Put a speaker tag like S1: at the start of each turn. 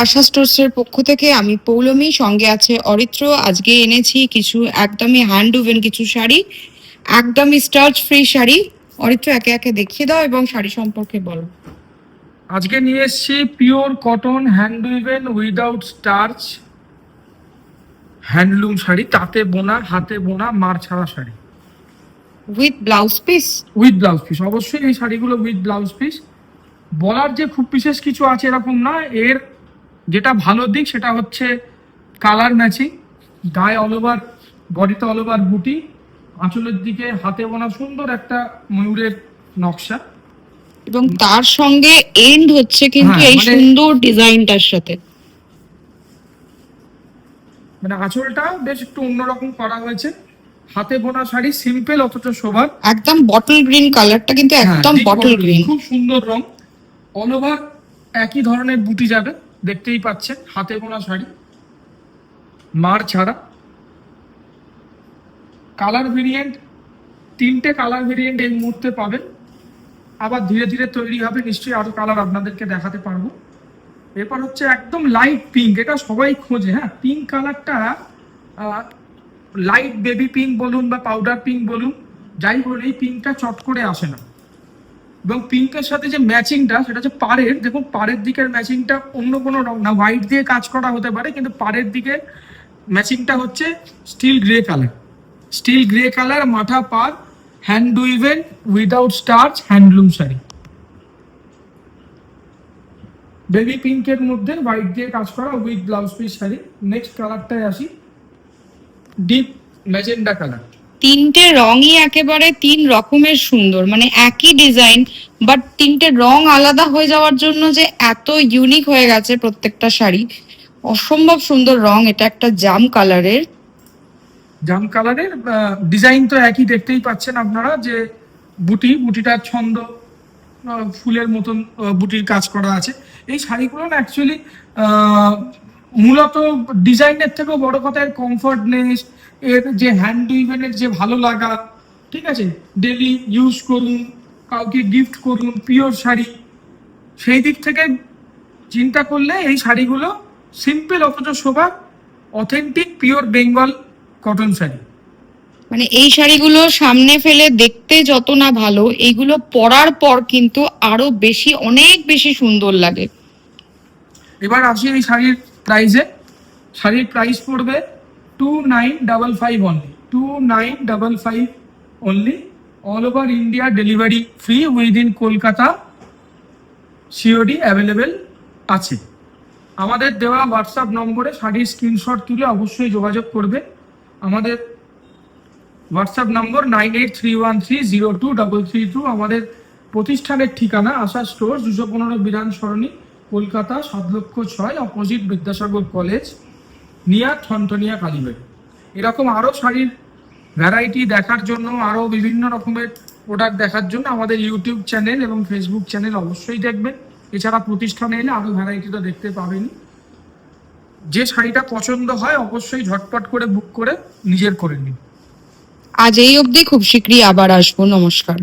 S1: আশা স্টোরসের পক্ষ থেকে আমি পৌলমী, সঙ্গে আছে অরিত্র। আজকে এনেছি কিছু একদমই হ্যান্ড উভেন কিছু শাড়ি, একদমই স্টার্চ ফ্রি শাড়ি। অরিত্র একে একে দেখিয়ে দাও এবং শাড়ি সম্পর্কে বলো।
S2: আজকে নিয়ে এসেছি pure cotton hand woven without starch handloom sari, তাতে বোনা, হাতে বোনা, মার ছাড়া sari
S1: with blouse piece.
S2: With blouse piece, অবশ্যই এই শাড়িগুলো উইথ ব্লাউজ পিস। বলার যে খুব বিশেষ কিছু আছে এরকম না, এর যেটা ভালো দিক সেটা হচ্ছে কালার ম্যাচিং, গায়ে অল ওভার, বডিতে অল ওভার বুটি, আঁচলের দিকে হাতে বোনা সুন্দর একটা ময়ূরের নকশা,
S1: এবং তার সঙ্গে এন্ড হচ্ছে কিন্তু এই সুন্দর ডিজাইনটার সাথে।
S2: মানে আঁচলটা বেশ একটু অন্যরকম করা হয়েছে। হাতে বোনা শাড়ি, সিম্পল অথচ শোভা।
S1: একদম বটল গ্রিন কালারটা কিন্তু একদম বটল গ্রিন,
S2: খুব সুন্দর রং। অল ওভার একই ধরনের বুটি যাবে, দেখতেই পাচ্ছেন। হাতে বোনা শাড়ি, মার ছাড়া। কালার ভেরিয়েন্ট, তিনটে কালার ভেরিয়েন্ট এই মুহূর্তে পাবেন, আবার ধীরে ধীরে তৈরি হবে, নিশ্চয়ই আরো কালার আপনাদেরকে দেখাতে পারবো। এরপর হচ্ছে একদম লাইট পিঙ্ক, এটা সবাই খোঁজে। হ্যাঁ, পিঙ্ক কালারটা লাইট বেবি পিঙ্ক বলুন বা পাউডার পিঙ্ক বলুন, যাই বলুন, এই পিঙ্কটা চট করে আসে না। এবং পিঙ্কের সাথে যে ম্যাচিংটা, সেটা হচ্ছে পাড়ের, দেখুন পাড়ের দিকের ম্যাচিংটা অন্য কোনো রং না, হোয়াইট দিয়ে কাজ করা হতে পারে, কিন্তু পাড়ের দিকে ম্যাচিংটা হচ্ছে steel grey colour. Steel grey colour, মাথা পার, hand woven without starch handloom sari. Baby পিঙ্কের মধ্যে হোয়াইট দিয়ে কাজ করা with blouse piece sari. Next কালারটায় আসি, ডিপ ম্যাজেন্ডা কালার।
S1: তিনটে রঙই একেবারে তিন রকমের সুন্দর, মানে একই ডিজাইন বাট তিনটে রং আলাদা হয়ে যাওয়ার জন্য যে এত ইউনিক হয়ে গেছে প্রত্যেকটা শাড়ি, অসম্ভব সুন্দর রং। এটা একটা জাম কালারের,
S2: জাম কালারের ডিজাইন তো একই, দেখতেই পাচ্ছেন আপনারা যে বুটিটার ছন্দ ফুলের মতন বুটির কাজ করা আছে। এই শাড়িগুলো না অ্যাকচুয়ালি মূলত ডিজাইনের থেকেও বড় কথা এর কমফর্টনেস, এর যে হ্যান্ড উইভেনের যে ভালো লাগা, ঠিক আছে, ডেলি ইউজ করুন, কাউকে গিফট করুন, পিওর শাড়ি, সেই দিক থেকে চিন্তা করলে এই শাড়িগুলো সিম্পল অথচ শোভা, authentic pure Bengal cotton sari.
S1: মানে এই শাড়িগুলো সামনে ফেলে দেখতে যত না ভালো, এইগুলো পরার পর কিন্তু আরো বেশি, অনেক বেশি সুন্দর লাগে।
S2: এবার আসি এই শাড়ির প্রাইসে। শাড়ির প্রাইস পড়বে 2955 only, 2955 only. All over India delivery free, within Kolkata COD available আছে। আমাদের দেওয়া হোয়াটসঅ্যাপ নম্বরে শাড়ির স্ক্রিনশট তুলে অবশ্যই যোগাযোগ করবে। আমাদের হোয়াটসঅ্যাপ নম্বর 9831302332। আমাদের প্রতিষ্ঠানের ঠিকানা আশা store, 215 Bidhan Sarani, Kolkata 7,06,, opposite Vidyasagar college, near Thanthania Kalibari. এরকম আরও শাড়ির ভ্যারাইটি দেখার জন্য, আরও বিভিন্ন রকমের প্রোডাক্ট দেখার জন্য আমাদের ইউটিউব চ্যানেল এবং ফেসবুক চ্যানেল অবশ্যই দেখবেন। এছাড়া প্রতিষ্ঠানে এলে আরও ভ্যারাইটি তো দেখতে পাবেনই। যে শাড়িটা পছন্দ হয় অবশ্যই ঝটপট করে বুক করে নিজের করে নিন।
S1: আজ এই অবধি, খুব শীঘ্রই আবার আসবো। নমস্কার।